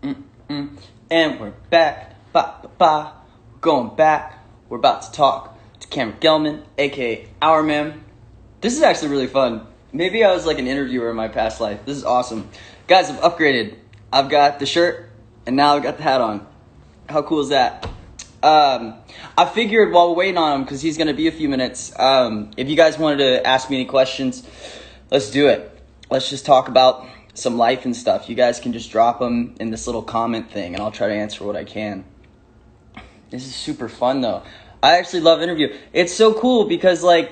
And we're back, ba. We're going back. We're about to talk to Cameron Gellman, aka Our Man. This is actually really fun. Maybe I was like an interviewer in my past life. This is awesome. Guys, I've upgraded. I've got the shirt, and now I've got the hat on. How cool is that? I figured while we're waiting on him, because he's going to be a few minutes, if you guys wanted to ask me any questions, let's do it. Let's just talk about some life and stuff. You guys can just drop them in this little comment thing, and I'll try to answer what I can. This is super fun, though. I actually love interview. It's so cool because, like,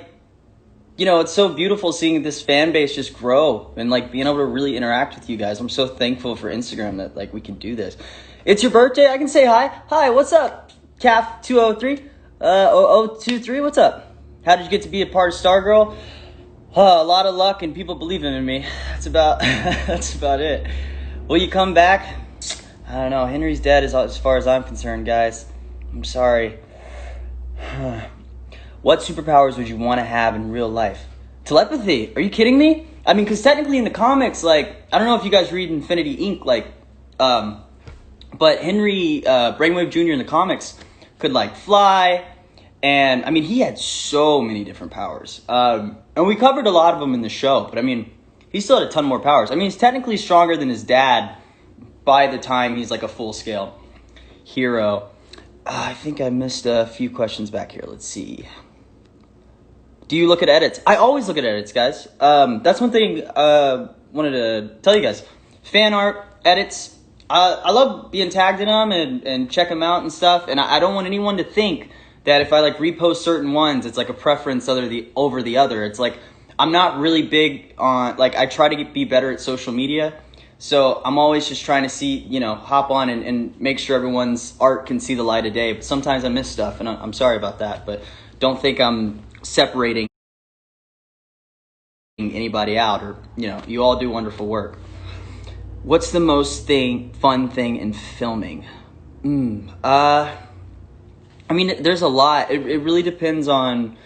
you know, it's so beautiful seeing this fan base just grow and, like, being able to really interact with you guys. I'm so thankful for Instagram that, like, we can do this. It's your birthday. I can say hi. Hi, what's up? CAF 203? 0023, what's up? How did you get to be a part of Stargirl? A lot of luck and people believing in me. That's about it. Will you come back? I don't know. Henry's dead as far as I'm concerned, guys. I'm sorry. What superpowers would you want to have in real life? Telepathy. Are you kidding me? I mean, because technically in the comics, like, I don't know if you guys read Infinity Inc., like, but Henry Brainwave Jr. in the comics could, like, fly. And, I mean, he had so many different powers. And we covered a lot of them in the show. But, I mean, he still had a ton more powers. I mean, he's technically stronger than his dad by the time he's, like, a full-scale hero. I think I missed a few questions back here. Let's see. Do you look at edits? I always look at edits, guys. That's one thing I wanted to tell you guys. Fan art, edits. I love being tagged in them and check them out and stuff. And I don't want anyone to think that if I, like, repost certain ones, it's like a preference over the other. It's like, I'm not really big on, like, I try to be better at social media. So I'm always just trying to see, you know, hop on and make sure everyone's art can see the light of day. But sometimes I miss stuff, and I'm sorry about that. But don't think I'm separating anybody out, or, you know, you all do wonderful work. What's the most fun thing in filming? I mean, there's a lot. It really depends on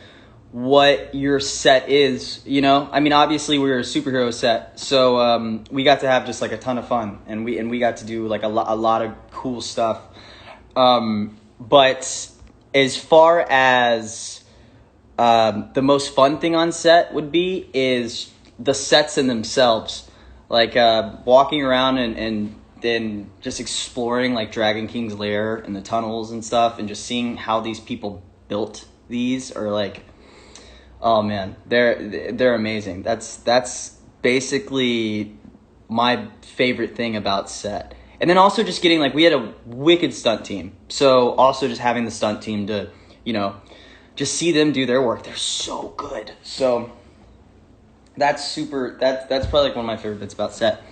what your set is, you know? I mean, obviously we're a superhero set, so we got to have just, like, a ton of fun, and we got to do, like, a lot of cool stuff. But as far as the most fun thing on set would be is the sets in themselves. Like, walking around and then just exploring, like, Dragon King's lair and the tunnels and stuff, and just seeing how these people built these are, like, oh man, they're amazing. That's basically my favorite thing about set. And then also just getting, like, we had a wicked stunt team, so also just having the stunt team to, you know, just see them do their work. They're so good. So that's probably, like, one of my favorite bits about set.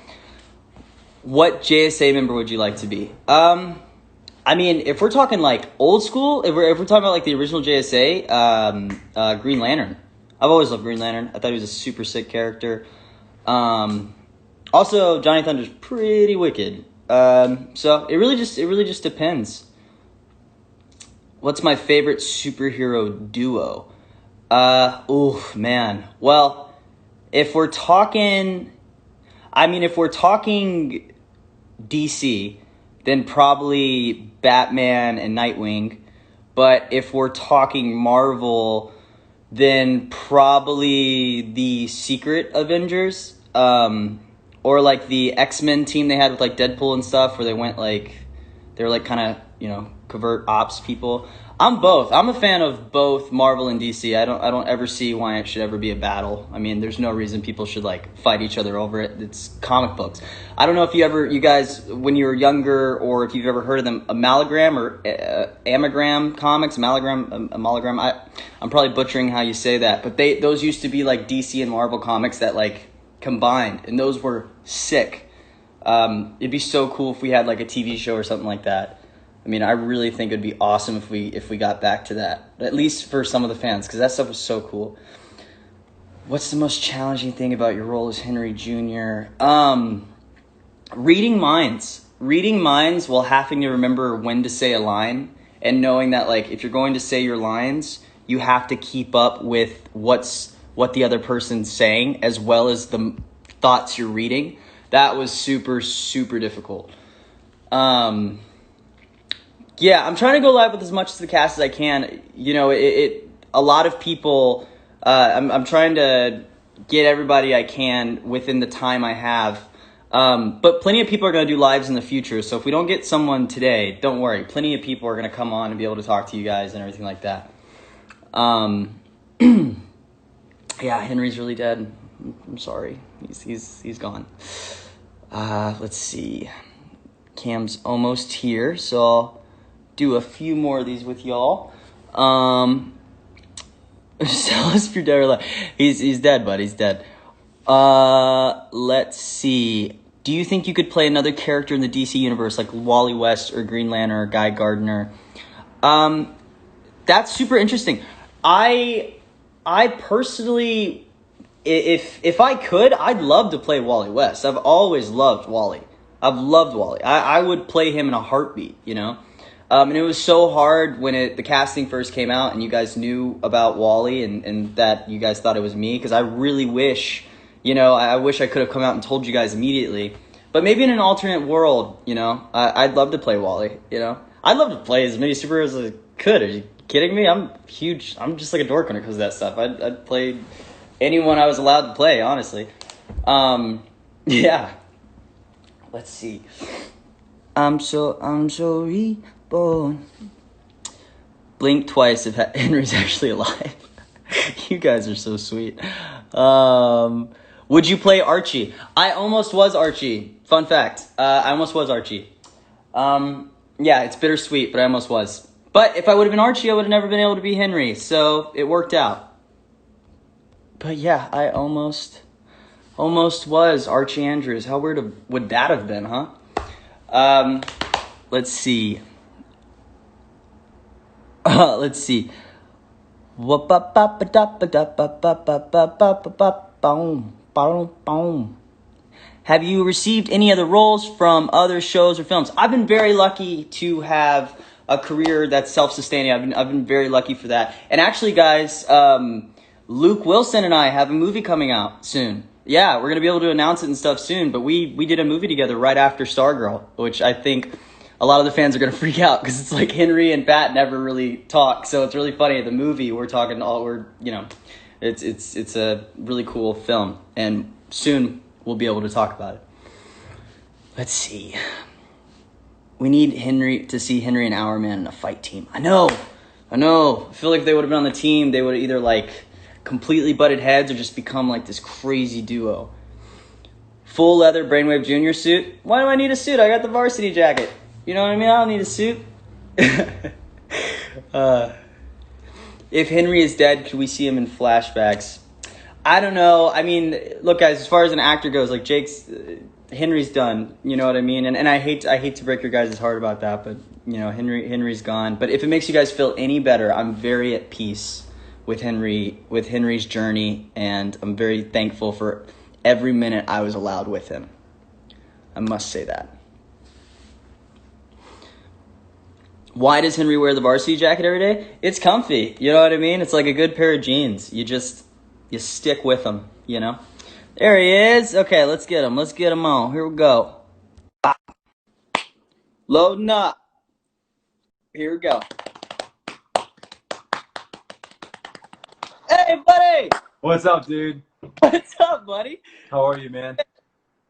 What JSA member would you like to be? I mean, if we're talking, like, old school, if we're talking about, like, the original JSA, Green Lantern. I've always loved Green Lantern. I thought he was a super sick character. Also, Johnny Thunder's pretty wicked. So it really just depends. What's my favorite superhero duo? Man. Well, if we're talking DC, then probably Batman and Nightwing. But if we're talking Marvel, then probably the Secret Avengers, or, like, the X-Men team they had with, like, Deadpool and stuff, where they went, like, they were, like, kind of, you know, covert ops people. I'm both. I'm a fan of both Marvel and DC. I don't ever see why it should ever be a battle. I mean, there's no reason people should, like, fight each other over it. It's comic books. I don't know if you guys, when you were younger, or if you've ever heard of them, Amalagram or Amagram comics, Amalagram. I'm probably butchering how you say that, but those used to be, like, DC and Marvel comics that, like, combined, and those were sick. It'd be so cool if we had, like, a TV show or something like that. I mean, I really think it'd be awesome if we got back to that, at least for some of the fans, because that stuff was so cool. What's the most challenging thing about your role as Henry Jr.? Reading minds while having to remember when to say a line, and knowing that, like, if you're going to say your lines, you have to keep up with what the other person's saying, as well as the thoughts you're reading. That was super, super difficult. Um, yeah, I'm trying to go live with as much of the cast as I can. You know, a lot of people. I'm trying to get everybody I can within the time I have. But plenty of people are going to do lives in the future. So if we don't get someone today, don't worry. Plenty of people are going to come on and be able to talk to you guys and everything like that. Yeah, Henry's really dead. I'm sorry. He's gone. Let's see. Cam's almost here, so I'll do a few more of these with y'all. Tell us if you're dead or alive. He's dead, bud. He's dead. Let's see. Do you think you could play another character in the DC universe, like Wally West or Green Lantern or Guy Gardner? That's super interesting. I personally, if I could, I'd love to play Wally West. I've always loved Wally. I've loved Wally. I would play him in a heartbeat, you know? And it was so hard when the casting first came out and you guys knew about Wally and that you guys thought it was me, because I really wish, you know, I wish I could have come out and told you guys immediately. But maybe in an alternate world, you know, I'd love to play Wally, you know? I'd love to play as many superheroes as I could. Are you kidding me? I'm huge. I'm just like a dork when it comes to that stuff. I'd play anyone I was allowed to play, honestly. Yeah. Let's see. I'm so reborn. Blink twice if Henry's actually alive. You guys are so sweet. Would you play Archie? I almost was Archie. Fun fact. I almost was Archie. Yeah, it's bittersweet, but I almost was. But if I would have been Archie, I would have never been able to be Henry. So it worked out. But yeah, I almost was Archie Andrews. How weird would that have been, huh? Let's see. Let's see. Have you received any other roles from other shows or films? I've been very lucky to have a career that's self-sustaining. I've been very lucky for that. And actually, guys, Luke Wilson and I have a movie coming out soon. Yeah, we're going to be able to announce it and stuff soon. But we did a movie together right after Stargirl, which I think a lot of the fans are going to freak out because it's like Henry and Pat never really talk. So it's really funny. The movie, it's a really cool film. And soon we'll be able to talk about it. Let's see. We need Henry to see Henry and Hourman in a fight team. I know. I feel like if they would have been on the team, they would have either like completely butted heads or just become like this crazy duo. Full leather Brainwave Jr. suit. Why do I need a suit? I got the varsity jacket. You know what I mean? I don't need a suit. If Henry is dead, could we see him in flashbacks? I don't know. I mean, look, guys, as far as an actor goes, like Henry's done. You know what I mean? And I hate to break your guys' heart about that, but you know, Henry's gone. But if it makes you guys feel any better, I'm very at peace with Henry's journey, and I'm very thankful for every minute I was allowed with him. I must say that. Why does Henry wear the varsity jacket every day? It's comfy. You know what I mean? It's like a good pair of jeans. You stick with them, you know? There he is. Okay, let's get him. Let's get him on. Here we go. Loading up. Here we go. Hey, buddy! What's up, dude? What's up, buddy? How are you, man?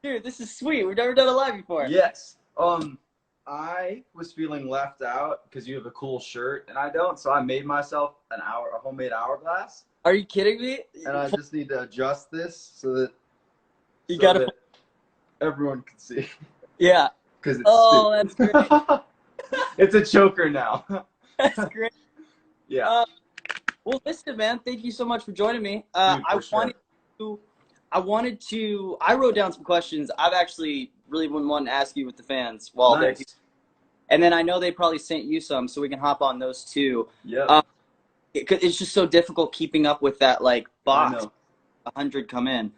Dude, this is sweet. We've never done a live before. Yes. I was feeling left out because you have a cool shirt and I don't, so I made myself a homemade hourglass. Are you kidding me? And I just need to adjust this so that everyone can see. Yeah. Because it's stupid. That's great. It's a choker now. That's great. Yeah. Well, listen, man. Thank you so much for joining me. Dude, I wrote down some questions I've actually really been wanting to ask you with the fans while they're here. And then I know they probably sent you some, so we can hop on those too. Yeah. It's just so difficult keeping up with that like box. 100 come in.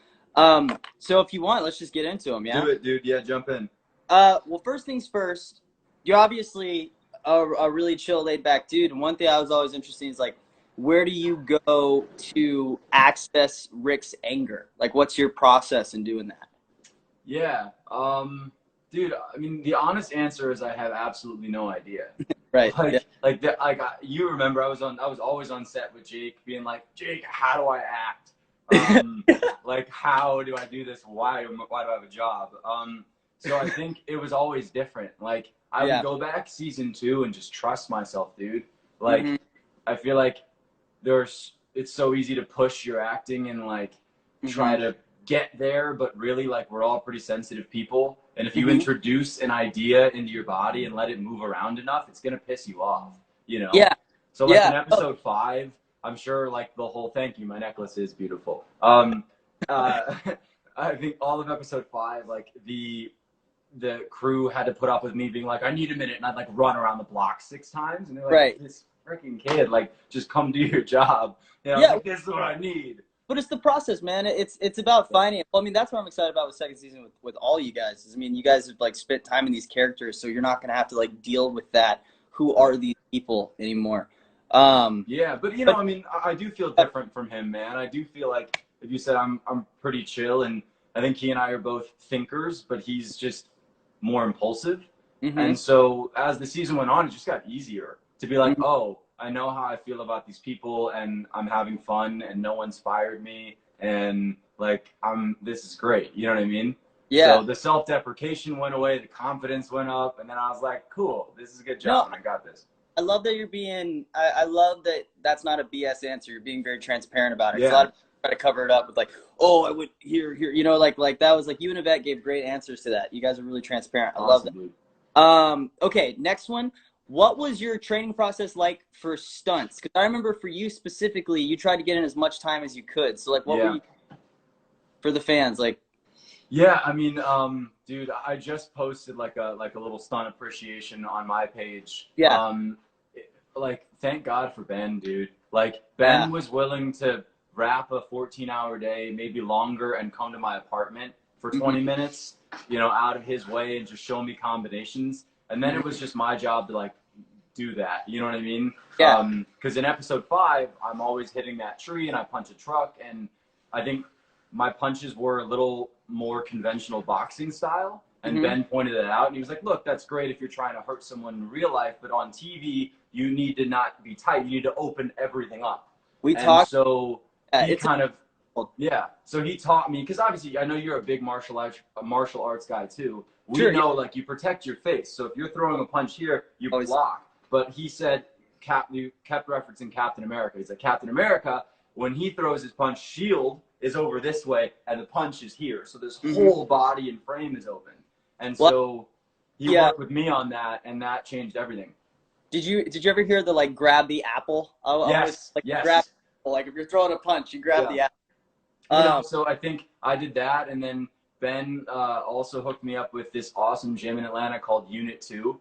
So if you want, let's just get into them. Yeah. Do it, dude. Yeah, jump in. Well, first things first. You're obviously a really chill, laid back dude. And one thing I was always interested in is like, where do you go to access Rick's anger? Like, what's your process in doing that? Yeah. Dude, I mean, the honest answer is I have absolutely no idea. Right. Yeah. You remember I was always on set with Jake, being like, Jake, how do I act? Like, how do I do this? Why do I have a job? So I think it was always different. Like, I would go back season 2 and just trust myself, dude. Like, I feel like it's so easy to push your acting and like try to get there, but really, like, we're all pretty sensitive people, and if you introduce an idea into your body and let it move around enough, it's gonna piss you off, you know? Yeah. So like in episode 5, I'm sure like the whole thank you, my necklace is beautiful. I think all of episode 5, like the crew had to put up with me being like, I need a minute, and I'd like run around the block 6 times, and they're like, this freaking kid, like, just come do your job. You know, like, this is what I need. But it's the process, man. It's about finding it. Well, I mean, that's what I'm excited about with second season with all you guys. I mean, you guys have like spent time in these characters, so you're not gonna have to like deal with that. Who are these people anymore? Yeah, but you know, I mean, I do feel different from him, man. I do feel like, if you said I'm pretty chill, and I think he and I are both thinkers, but he's just more impulsive. And so as the season went on, it just got easier to be like, oh, I know how I feel about these people, and I'm having fun, and no one's fired me, and like this is great. You know what I mean? Yeah. So the self-deprecation went away, the confidence went up, and then I was like, cool, this is a good job, and I got this. I love that you're being. I love that that's not a BS answer. You're being very transparent about it. Yeah. A lot of people try to cover it up with like, oh, I would here, you know, like that was like you and Yvette gave great answers to that. You guys are really transparent. I love that. Dude. Okay, next one. What was your training process like for stunts? Because I remember for you specifically, you tried to get in as much time as you could. So like, what were you for the fans like? Yeah, I mean, dude, I just posted like a little stunt appreciation on my page. Yeah. Like, thank God for Ben, dude. Like, Ben was willing to wrap a 14-hour day, maybe longer, and come to my apartment for 20 minutes, you know, out of his way, and just show me combinations. And then it was just my job to like do that. You know what I mean? Yeah. Because in episode 5, I'm always hitting that tree and I punch a truck, and I think my punches were a little more conventional boxing style. And Ben pointed it out, and he was like, look, that's great if you're trying to hurt someone in real life, but on TV, you need to not be tight. You need to open everything up. We talked. So he so he taught me, because obviously I know you're a big martial arts guy too. We know, like, you protect your face. So if you're throwing a punch here, you block. But he said, you kept referencing Captain America. He's like, Captain America, when he throws his punch, shield is over this way, and the punch is here. So this whole body and frame is open. And so he worked with me on that, and that changed everything. Did you ever hear the like grab the apple? Yes. Grab, like if you're throwing a punch, you grab the apple. You know, so I think I did that, and then Ben also hooked me up with this awesome gym in Atlanta called Unit 2.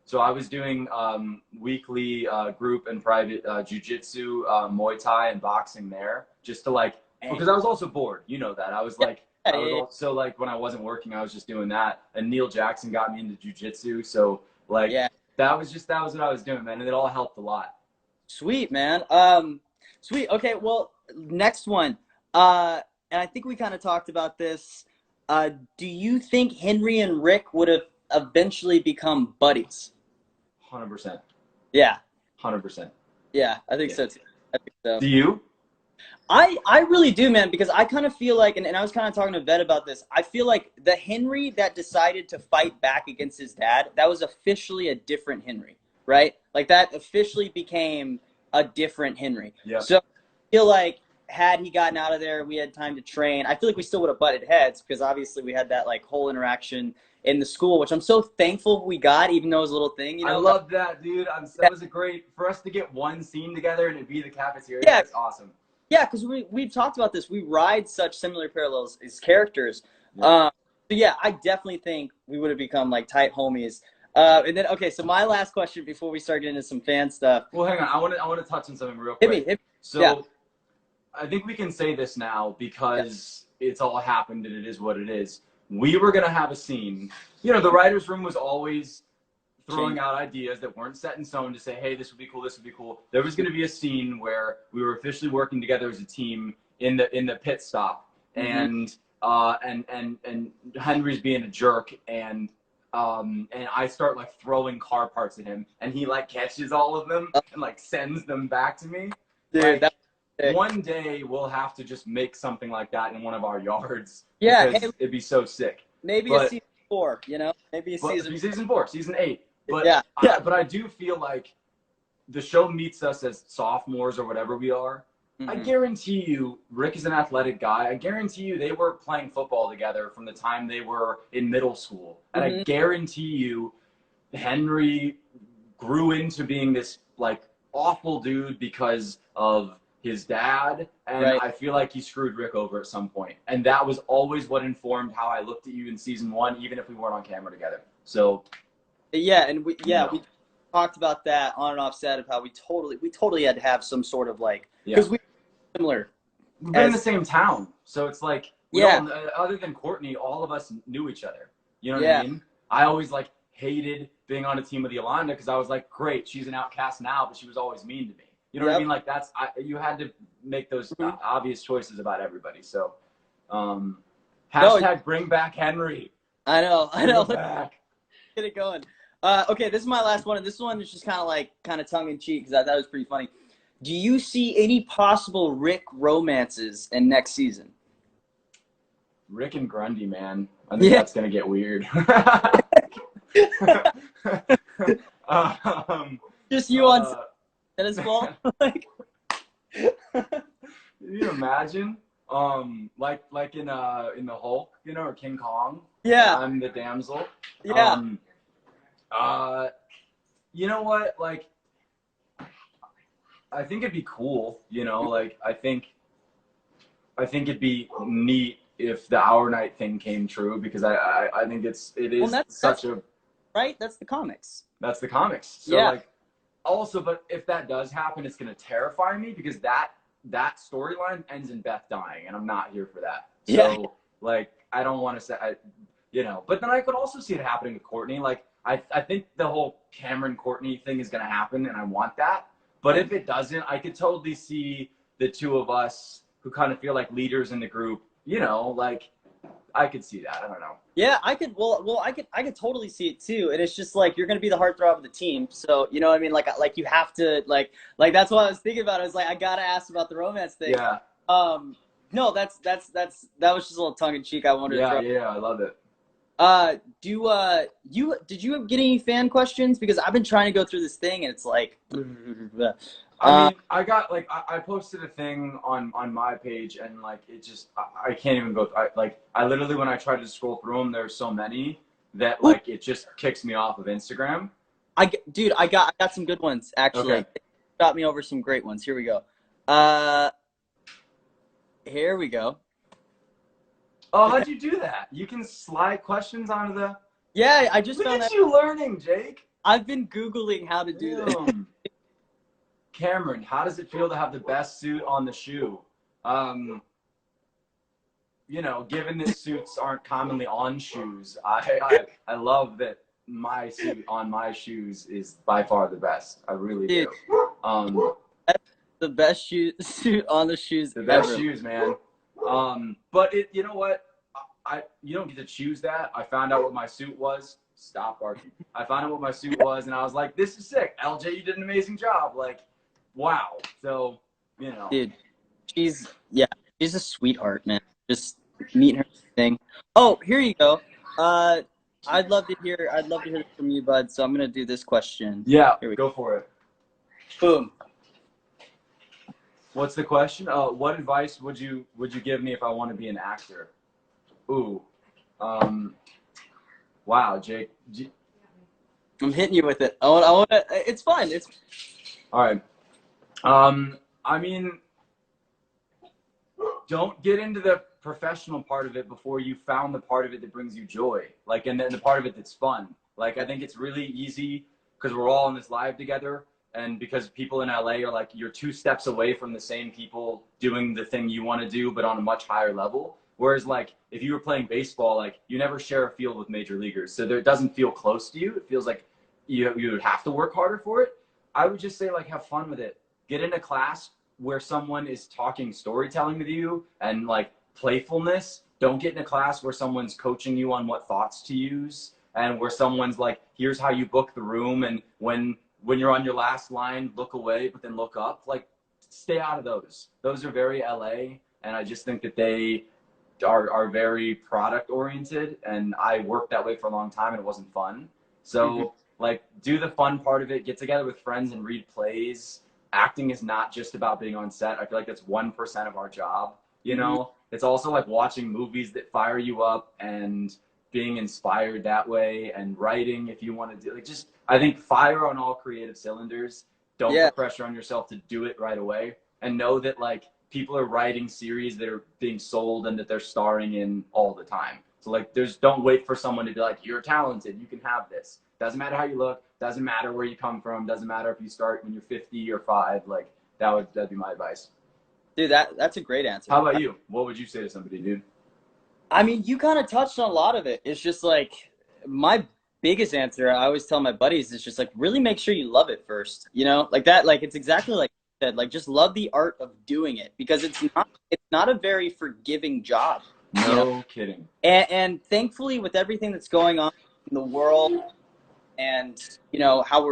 So I was doing weekly group and private jiu-jitsu, Muay Thai, and boxing there, just to like, because I was also bored. You know that. I was like, so like when I wasn't working, I was just doing that. And Neil Jackson got me into jiu-jitsu, so like that was what I was doing, man, and it all helped a lot. Sweet, man. Sweet. Okay, well, next one. And I think we kind of talked about this. Do you think Henry and Rick would have eventually become buddies? 100%. Yeah. 100%. Yeah, I think so too. I think so. Do you? I really do, man, because I kind of feel like, and I was kind of talking to Vet about this, I feel like the Henry that decided to fight back against his dad, that was officially a different Henry, right? Like that officially became a different Henry. Yep. So I feel like had he gotten out of there, we had time to train, I feel like we still would have butted heads, because obviously we had that like whole interaction in the school, which I'm so thankful we got, even though it was a little thing, you know. I love that, dude. That was a great, for us to get one scene together and it be the cafeteria. Yeah, that's awesome. Yeah, because we've talked about this. We ride such similar parallels as characters. Yeah. So yeah, I definitely think we would have become like tight homies. And then okay, so my last question before we start getting into some fan stuff. Well, hang on, I want to touch on something real quick. Hit me. So I think we can say this now because it's all happened and it is what it is. We were gonna have a scene. You know, the writers' room was always throwing out ideas that weren't set in stone to say, hey, this would be cool, this would be cool. There was going to be a scene where we were officially working together as a team in the pit stop. And and Henry's being a jerk, and I start like throwing car parts at him, and he like catches all of them and like sends them back to me. Dude, Like, that one day we'll have to just make something like that in one of our yards, yeah, because hey, it'd be so sick. maybe a But season 4, you know? Maybe a season. season 4, season 8. But Yeah, yeah. but I do feel like the show meets us as sophomores or whatever we are. I guarantee you, Rick is an athletic guy. I guarantee you they were playing football together from the time they were in middle school. And I guarantee you Henry grew into being this like awful dude because of his dad. And Right. I feel like he screwed Rick over at some point. And that was always what informed how I looked at you in season 1, even if we weren't on camera together. So Yeah, and we talked about that on and off set of how we totally had to have some sort of like, because we were similar. We've been in the same town, so it's like other than Courtney, all of us knew each other. You know what I mean? I always like hated being on a team with Yolanda because I was like, great, she's an outcast now, but she was always mean to me. You know what I mean? Like you had to make those obvious choices about everybody. So, hashtag bring back Henry. I know. Back. Get it going. Okay, this is my last one, and this one is just kind of tongue in cheek because I thought it was pretty funny. Do you see any possible Rick romances in next season? Rick and Grundy, man. I think that's gonna get weird. Just you on tennis ball? Like, can you imagine? Like in the Hulk, you know, or King Kong. Yeah. I'm the damsel. Yeah. You know what? Like, I think it'd be cool. You know, like I think it'd be neat if the Hour Night thing came true, because I think it is such a right. That's the comics. That's the comics. So like, also, but if that does happen, it's gonna terrify me because that storyline ends in Beth dying, and I'm not here for that. So like, I don't want to say, you know. But then I could also see it happening with Courtney. Like, I think the whole Cameron Courtney thing is gonna happen, and I want that. But if it doesn't, I could totally see the two of us who kind of feel like leaders in the group. You know, like I could see that. I don't know. Yeah, I could. Well, I could totally see it too. And it's just like you're gonna be the heartthrob of the team. So you know what I mean? Like you have to like that's what I was thinking about. I was like, I gotta ask about the romance thing. Yeah. No, that was just a little tongue in cheek. I wanted to throw. Yeah, I love it. Did you get any fan questions? Because I've been trying to go through this thing, and it's like. I mean, I got like I posted a thing on my page, and like it just I can't even go. I literally, when I try to scroll through them, there's so many that like it just kicks me off of Instagram. Dude, I got some good ones actually. Okay. Got me over some great ones. Here we go. Here we go. Oh, how'd you do that? You can slide questions onto the. Yeah, I just Look found at that. you learning, Jake. I've been Googling how to do this. Cameron, how does it feel to have the best suit on the shoe? You know, given that suits aren't commonly on shoes, I love that my suit on my shoes is by far the best. I really do. The best suit on the shoes. The best shoes, man. But you know what? You don't get to choose that. I found out what my suit was. Stop barking. I found out what my suit was, and I was like, "This is sick, LJ. You did an amazing job." Like, wow. So, you know, dude, she's a sweetheart, man. Just meet her thing. Oh, here you go. I'd love to hear this from you, bud. So I'm gonna do this question. Yeah, go for it. Boom. What's the question? What advice would you give me if I want to be an actor? Ooh, wow, Jake. I'm hitting you with it. I want to. It's fun. It's all right. I mean, don't get into the professional part of it before you found the part of it that brings you joy. Like, and then the part of it that's fun. Like, I think it's really easy because we're all in this live together. And because people in LA are like, you're 2 steps away from the same people doing the thing you want to do, but on a much higher level. Whereas like, if you were playing baseball, like you never share a field with major leaguers. So it doesn't feel close to you. It feels like you would have to work harder for it. I would just say like, have fun with it. Get in a class where someone is talking storytelling with you and like playfulness, don't get in a class where someone's coaching you on what thoughts to use, and where someone's like, here's how you book the room, and when you're on your last line, look away, but then look up. Like, stay out of those. Those are very LA, and I just think that they are very product oriented, and I worked that way for a long time and it wasn't fun. So like, do the fun part of it, get together with friends and read plays. Acting is not just about being on set. I feel like that's 1% of our job, you know. It's also like watching movies that fire you up and being inspired that way, and writing if you want to do, like, just, I think, fire on all creative cylinders. Don't Yeah. put pressure on yourself to do it right away, and know that like people are writing series that are being sold and that they're starring in all the time. So like, don't wait for someone to be like, you're talented, you can have this. Doesn't matter how you look, doesn't matter where you come from, doesn't matter if you start when you're 50 or 5. Like, that'd be my advice. Dude, that's a great answer. How about you? What would you say to somebody, dude? I mean, you kind of touched on a lot of it. It's just like, my biggest answer, I always tell my buddies, is just like, really make sure you love it first. You know, like that, like, it's exactly like you said, like, just love the art of doing it, because it's not a very forgiving job. No, you know? kidding. And thankfully, with everything that's going on in the world, and you know how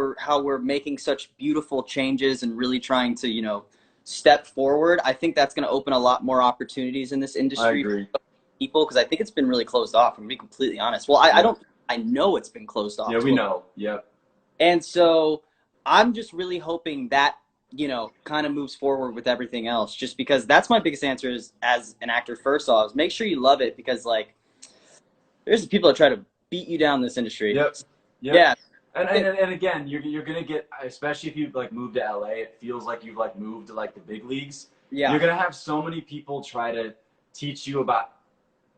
we're making such beautiful changes and really trying to, you know, step forward, I think that's going to open a lot more opportunities in this I industry agree. for people, because I think it's been really closed off. I'm being completely honest. Well, I don't, I know it's been closed off. Yeah, we know. Yep. And so I'm just really hoping that, you know, kind of moves forward with everything else, just because that's my biggest answer is, as an actor, first off, is make sure you love it, because like, there's people that try to beat you down in this industry. Yep. Yep. Yeah. And again, you're gonna get, especially if you like move to LA, it feels like you've like moved to like the big leagues. Yeah. You're gonna have so many people try to teach you about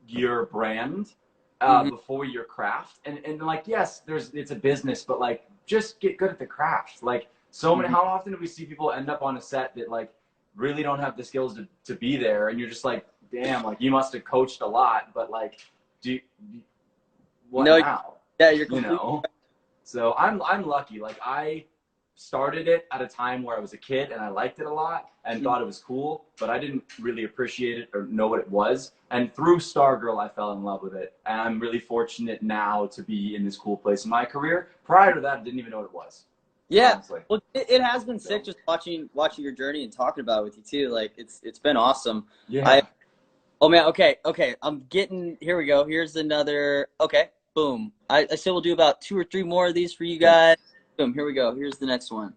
your brand before your craft, and like, yes, it's a business, but like, just get good at the craft. Like, so many, how often do we see people end up on a set that like really don't have the skills to be there, and you're just like, damn, like, you must have coached a lot, but like, what No, now? yeah, you're You completely know. So I'm lucky. Like, I started it at a time where I was a kid and I liked it a lot and thought it was cool, but I didn't really appreciate it or know what it was. And through Stargirl, I fell in love with it. And I'm really fortunate now to be in this cool place in my career. Prior to that, I didn't even know what it was. Yeah, honestly. well, it has been sick just watching your journey and talking about it with you too. Like, it's been awesome. Yeah. Oh man, okay, I'm getting, here we go. Here's another, okay, boom. I say we'll do about 2 or 3 more of these for you guys. Boom, here we go. Here's the next one.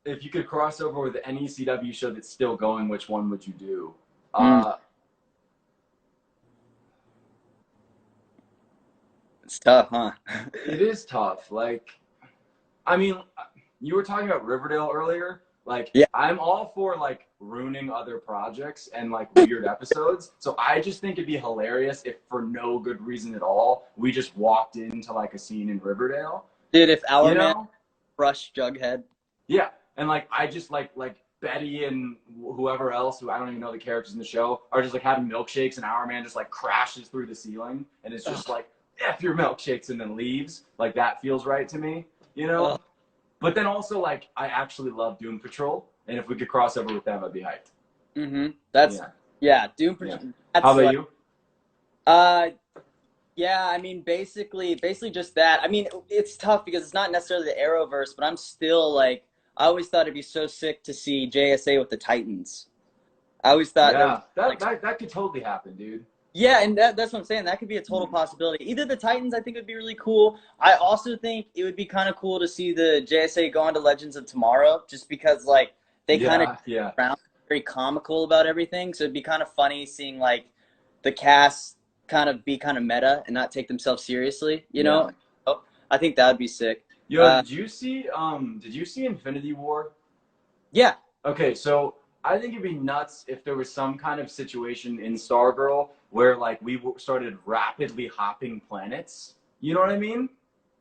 If you could cross over with any CW show that's still going, which one would you do? It's tough, huh? It is tough. Like, I mean, you were talking about Riverdale earlier. Like, Yeah. I'm all for like ruining other projects and like weird episodes. So I just think it'd be hilarious if, for no good reason at all, we just walked into like a scene in Riverdale. Dude, if our You man know? crushed Jughead. Yeah, and like, I just like Betty and whoever else, who I don't even know the characters in the show, are just like having milkshakes, and our man just like crashes through the ceiling, and it's just like, F your milkshakes, and then leaves. Like, that feels right to me, you know? But then also, like, I actually love Doom Patrol, and if we could cross over with them, I'd be hyped. That's, yeah, Doom Patrol. Yeah. That's How about like, you? yeah, I mean, basically just that. I mean, it's tough because it's not necessarily the Arrowverse, but I'm still like, I always thought it'd be so sick to see JSA with the Titans. I always thought, Yeah, like, that could totally happen, dude. yeah, and that's what I'm saying. That could be a total possibility. Either the Titans, I think, would be really cool. I also think it would be kind of cool to see the JSA go on to Legends of Tomorrow, just because like they kind of very comical about everything. So it'd be kind of funny seeing like the cast kind of be kind of meta and not take themselves seriously. You know, I think that would be sick. Yo, did you see Infinity War? Yeah. Okay, so I think it'd be nuts if there was some kind of situation in Stargirl where like we started rapidly hopping planets. You know what I mean?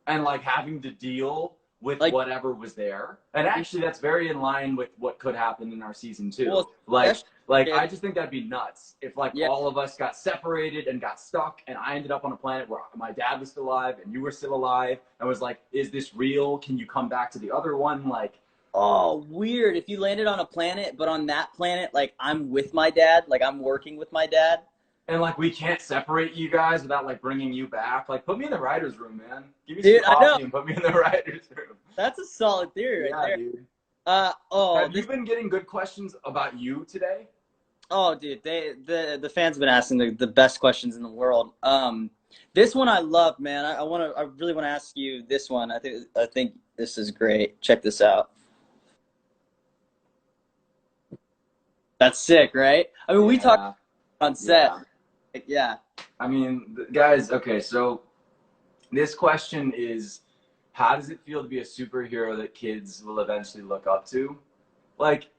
And like having to deal with like, whatever was there. And actually, that's very in line with what could happen in our season 2. Well, like I just think that'd be nuts if like all of us got separated and got stuck, and I ended up on a planet where my dad was still alive and you were still alive, and was like, is this real? Can you come back to the other one? Like, Oh, weird. If you landed on a planet, but on that planet, like I'm with my dad, like I'm working with my dad. And like we can't separate you guys without like bringing you back. Like put me in the writers' room, man. Give me some Dude, I know. coffee and put me in the writers' room. That's a solid theory right Yeah, there. dude. Oh, Have you this. been getting good questions about you today? Oh, dude, the fans have been asking the best questions in the world. This one I love, man. I really want to ask you this one. I think this is great. Check this out. That's sick, right? I mean, we talked Yeah, on set. yeah. Like, yeah. I mean, guys, okay, so this question is how does it feel to be a superhero that kids will eventually look up to? Like,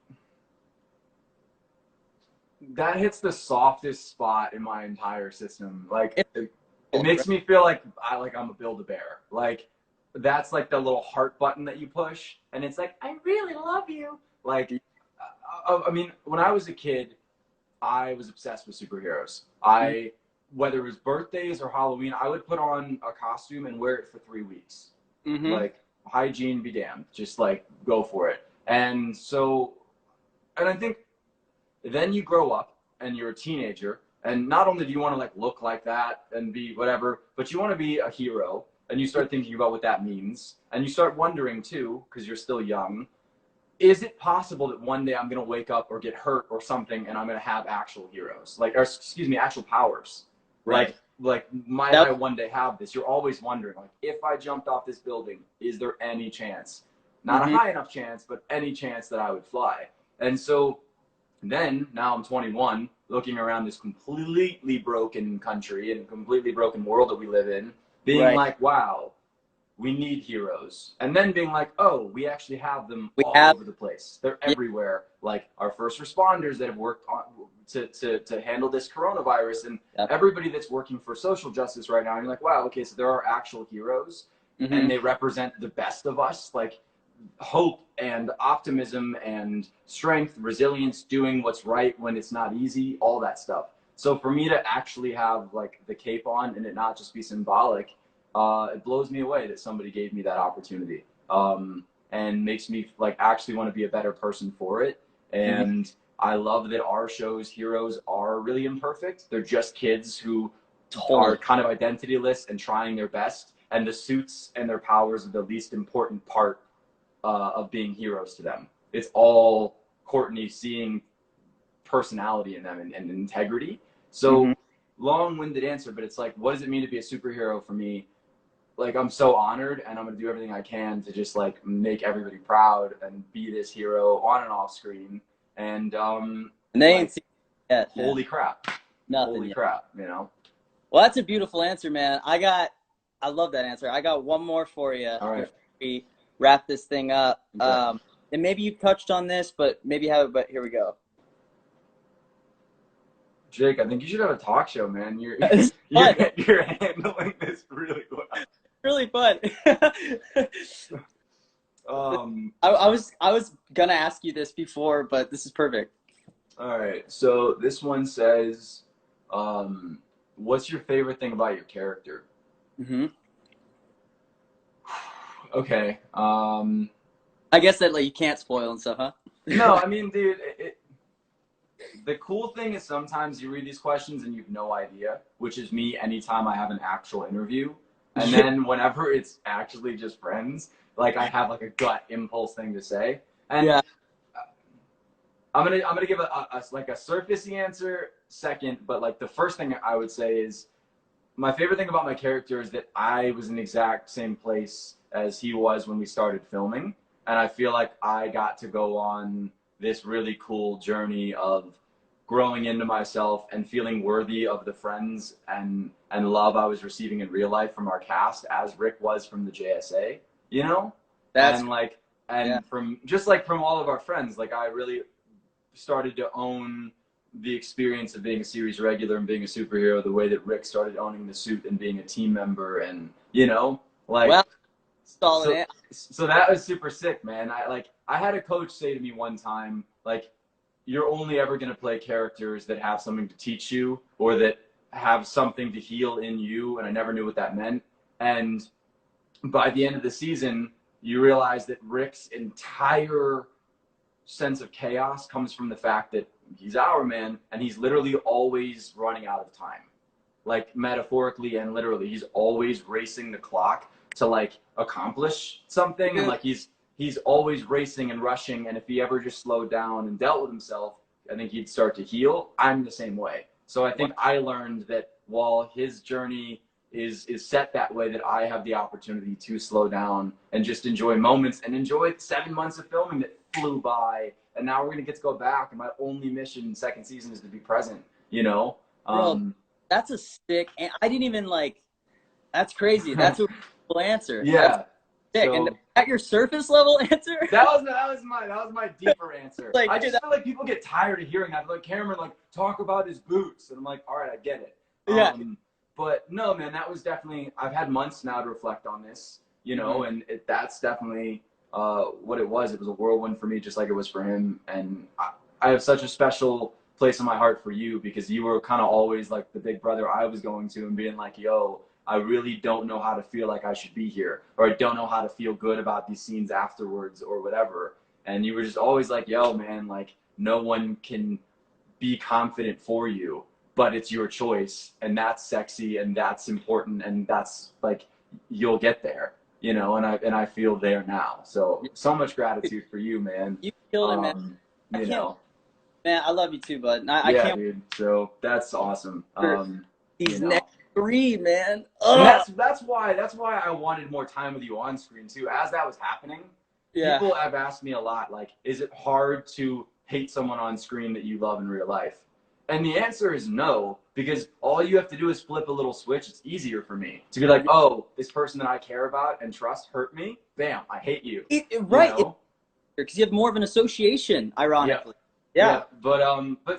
that hits the softest spot in my entire system. Like, It's it cool, right? makes me feel like I'm a Build-A-Bear. Like, that's like the little heart button that you push, and it's like, I really love you. Like, I mean, when I was a kid, I was obsessed with superheroes. Whether it was birthdays or Halloween, I would put on a costume and wear it for 3 weeks. Mm-hmm. Like hygiene be damned, just like go for it. And so, and I think then you grow up and you're a teenager, and not only do you want to like look like that and be whatever, but you want to be a hero, and you start thinking about what that means, and you start wondering too, because you're still young, is it possible that one day I'm going to wake up or get hurt or something and I'm going to have actual heroes, like, or excuse me, actual powers? Right. Like, might That. I one day have this? You're always wondering, like, if I jumped off this building, is there any chance? Not a Mm-hmm. high enough chance, but any chance that I would fly. And so then, now I'm 21, looking around this completely broken country and completely broken world that we live in, being Right. like, wow, we need heroes. And then being like, oh, we actually have them We all have. over the place. They're Yeah. everywhere. Like our first responders that have worked on to handle this coronavirus and Yep. everybody that's working for social justice right now. And you're like, wow, okay, so there are actual heroes Mm-hmm. and they represent the best of us. Like hope and optimism and strength, resilience, doing what's right when it's not easy, all that stuff. So for me to actually have like the cape on and it not just be symbolic, it blows me away that somebody gave me that opportunity, and makes me like actually want to be a better person for it. Mm-hmm. And I love that our show's heroes are really imperfect. They're just kids who are Totally. kind of identityless and trying their best. And the suits and their powers are the least important part of being heroes to them. It's all Courtney seeing personality in them and integrity. Mm-hmm. So long-winded answer, but it's like, what does it mean to be a superhero for me? Like I'm so honored, and I'm gonna do everything I can to just like make everybody proud and be this hero on and off screen. And And they ain't like, seen it yet, man. holy crap, Nothing holy yet. crap, you know. Well, that's a beautiful answer, man. I love that answer. I got one more for you All right, before we wrap this thing up. okay, And maybe you touched on this, but maybe you haven't. But here we go. Jake, I think you should have a talk show, man. You're It's you're fun. you're handling this really well. Really fun. Um, I was gonna ask you this before, but this is perfect. all right, so this one says, um, what's your favorite thing about your character? Hmm. Okay, I guess that like you can't spoil and stuff, no, huh? I mean, dude, the cool thing is sometimes you read these questions and you've no idea, which is me anytime I have an actual interview. And then whenever it's actually just friends, like I have like a gut impulse thing to say. And Yeah. I'm gonna give like a surfacey answer second, but like the first thing I would say is my favorite thing about my character is that I was in the exact same place as he was when we started filming, and I feel like I got to go on this really cool journey of growing into myself and feeling worthy of the friends and love I was receiving in real life from our cast as Rick was from the JSA, you know? That's And like yeah. and from just like from all of our friends, like I really started to own the experience of being a series regular and being a superhero the way that Rick started owning the suit and being a team member, and like Well, solid. so so that was super sick, man. I had a coach say to me one time, like, you're only ever going to play characters that have something to teach you or that have something to heal in you, and I never knew what that meant. And by the end of the season, you realize that Rick's entire sense of chaos comes from the fact that he's our man and he's literally always running out of time, like metaphorically and literally. He's always racing the clock to like accomplish something, and like he's always racing and rushing, and if he ever just slowed down and dealt with himself, I think he'd start to heal. I'm the same way. So I think I learned that while his journey is set that way, that I have the opportunity to slow down and just enjoy moments and enjoy 7 months of filming that flew by, and now we're gonna get to go back, and my only mission second season is to be present, you know. Bro, that's a sick, and I didn't even like, that's crazy. That's a cool answer. Yeah. That's sick. So, and at your surface level answer? that was my deeper answer. Like, I just feel like people get tired of hearing that. Like, Cameron, like, talk about his boots, and I'm like, all right, I get it. Yeah. But no, man, that was definitely, I've had months now to reflect on this, you know, and that's definitely what it was. It was a whirlwind for me, just like it was for him. And I have such a special place in my heart for you, because you were kind of always like the big brother I was going to and being like, yo, I really don't know how to feel like I should be here, or I don't know how to feel good about these scenes afterwards or whatever. And you were just always like, yo, man, like, no one can be confident for you, but it's your choice, and that's sexy, and that's important, and that's like, you'll get there, you know. And I feel there now. So much gratitude for you, man. You killed it, man. You know. Man, I love you too, bud. I Yeah, can't, dude. So that's awesome. these you know. next 3, man. And that's why I wanted more time with you on screen too. As that was happening, Yeah. people have asked me a lot, like, is it hard to hate someone on screen that you love in real life? And the answer is no, because all you have to do is flip a little switch. It's easier for me to be like, oh, this person that I care about and trust hurt me. Bam, I hate you. Right. You know? Because you have more of an association, ironically. Yeah. But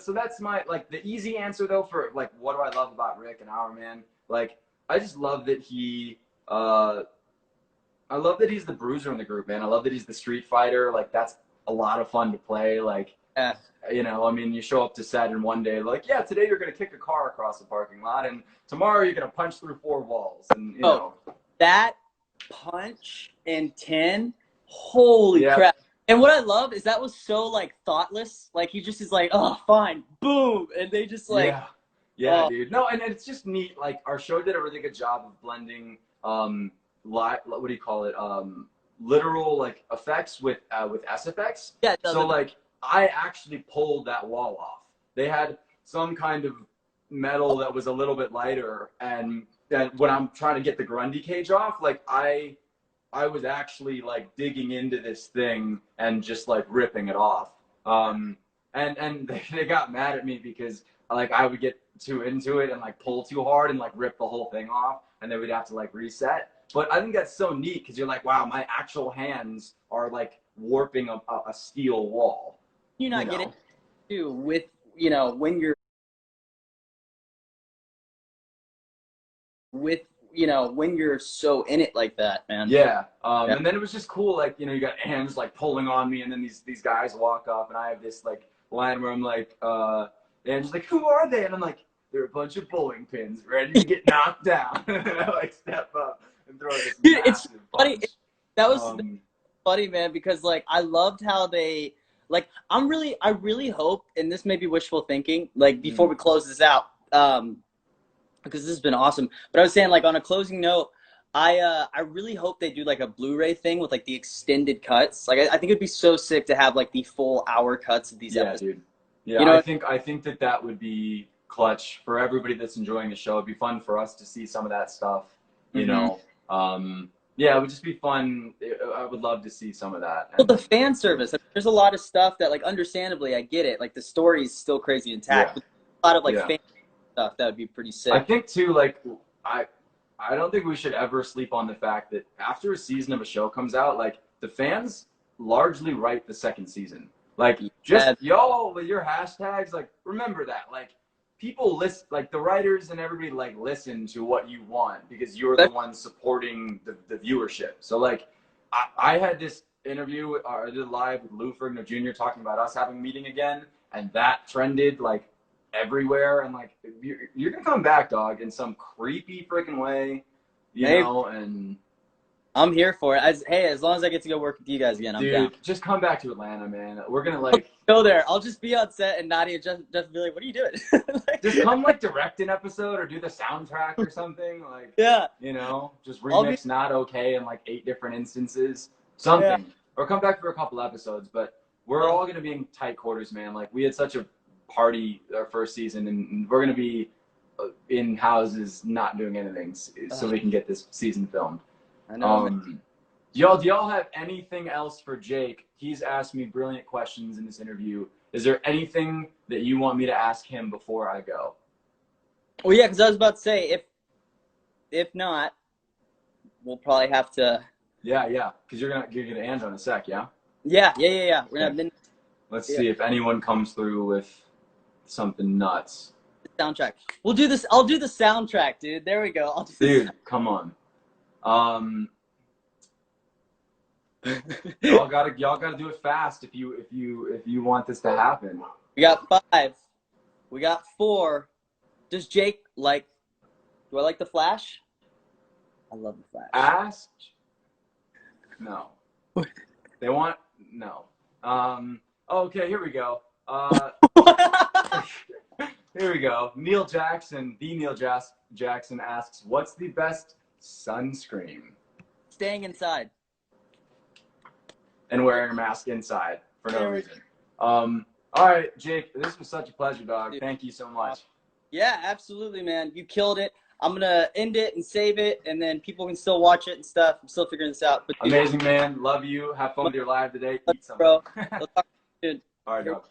so that's my, like, the easy answer though for like, what do I love about Rick and our man? Like, I just love that I love that he's the bruiser in the group, man. I love that he's the street fighter. Like, that's a lot of fun to play. Like, you know, I mean, you show up to set and one day, like, yeah, today you're going to kick a car across the parking lot, and tomorrow you're going to punch through 4 walls. And, you know. That punch in 10, holy crap. And what I love is that was so, like, thoughtless. Like, he just is like, oh, fine, boom. And they just, like. Yeah, dude. No, and it's just neat. Like, our show did a really good job of blending, what do you call it? Literal, like, effects with SFX. Yeah. So, like, I actually pulled that wall off. They had some kind of metal that was a little bit lighter, and when I'm trying to get the Grundy cage off, like, I was actually like digging into this thing and just like ripping it off. And they got mad at me because like I would get too into it and like pull too hard and like rip the whole thing off, and they would have to like reset. But I think that's so neat, because you're like, wow, my actual hands are like warping a steel wall. You're not getting too with, you know, when you're when you're so in it like that, man. Yeah. And then it was just cool, like, you know, you got hands like pulling on me, and then these guys walk up, and I have this like line where I'm like, and just like, who are they? And I'm like, they're a bunch of bowling pins ready to get knocked down. And I like step up and throw this massive it's funny. punch. That was funny, man, because like I loved how they like. I really hope, and this may be wishful thinking, like before we close this out, because this has been awesome. But I was saying, like, on a closing note, I really hope they do like a Blu-ray thing with like the extended cuts. Like, I think it'd be so sick to have like the full hour cuts of these episodes. Dude. Yeah, you know, I think that would be clutch for everybody that's enjoying the show. It'd be fun for us to see some of that stuff. You know, yeah, it would just be fun. I would love to see some of that. Well, the fan service. There's a lot of stuff that, like, understandably, I get it. Like, the story is still crazy intact. But a lot of like fan stuff that would be pretty sick. I think too, like, I don't think we should ever sleep on the fact that after a season of a show comes out, like, the fans largely write the second season. Like, just y'all with your hashtags, like, remember that. Like, people listen, like, the writers and everybody, like, listen to what you want because you're the one supporting the viewership. So, like, I had this interview, I did live with Lou Ferrigno Jr. talking about us having a meeting again, and that trended, like, everywhere. And, like, you're going to come back, dog, in some creepy freaking way, you know, and I'm here for it. As long as I get to go work with you guys again, I'm down. Dude, just come back to Atlanta, man. We're gonna like Go there. I'll just be on set and Nadia just be like, "What are you doing?" just come like direct an episode or do the soundtrack or something. Like, Yeah. you know, just I'll be. remix Not Okay in like 8 different instances. Yeah. Something. Or come back for a couple episodes. But we're Oh. all gonna be in tight quarters, man. Like we had such a party our first season, and we're gonna be in houses not doing anything so we can get this season filmed. I know. Man. Do y'all have anything else for Jake? He's asked me brilliant questions in this interview. Is there anything that you want me to ask him before I go? Well, yeah, because I was about to say if not, we'll probably have to. Yeah, because you're gonna Andrew in a sec, yeah. Yeah. We're gonna have Let's see if anyone comes through with something nuts. the soundtrack. We'll do this. I'll do the soundtrack, dude. There we go. Dude, come on. Y'all gotta do it fast if you want this to happen. We got 5. We got 4. Does Jake like? Do I like the Flash? I love the Flash. Asked? No. They want no. Okay, here we go. Here we go. Neil Jackson, the Neil Jackson asks, "What's the best sunscreen?" Staying inside. And wearing a mask inside for no reason. All right, Jake, this was such a pleasure, dog. Dude. Thank you so much. Yeah, absolutely, man. You killed it. I'm gonna end it and save it, and then people can still watch it and stuff. I'm still figuring this out. But Amazing, man. Love you. Have fun with your live today. Eat something. Bro. We'll talk soon. All right, dog.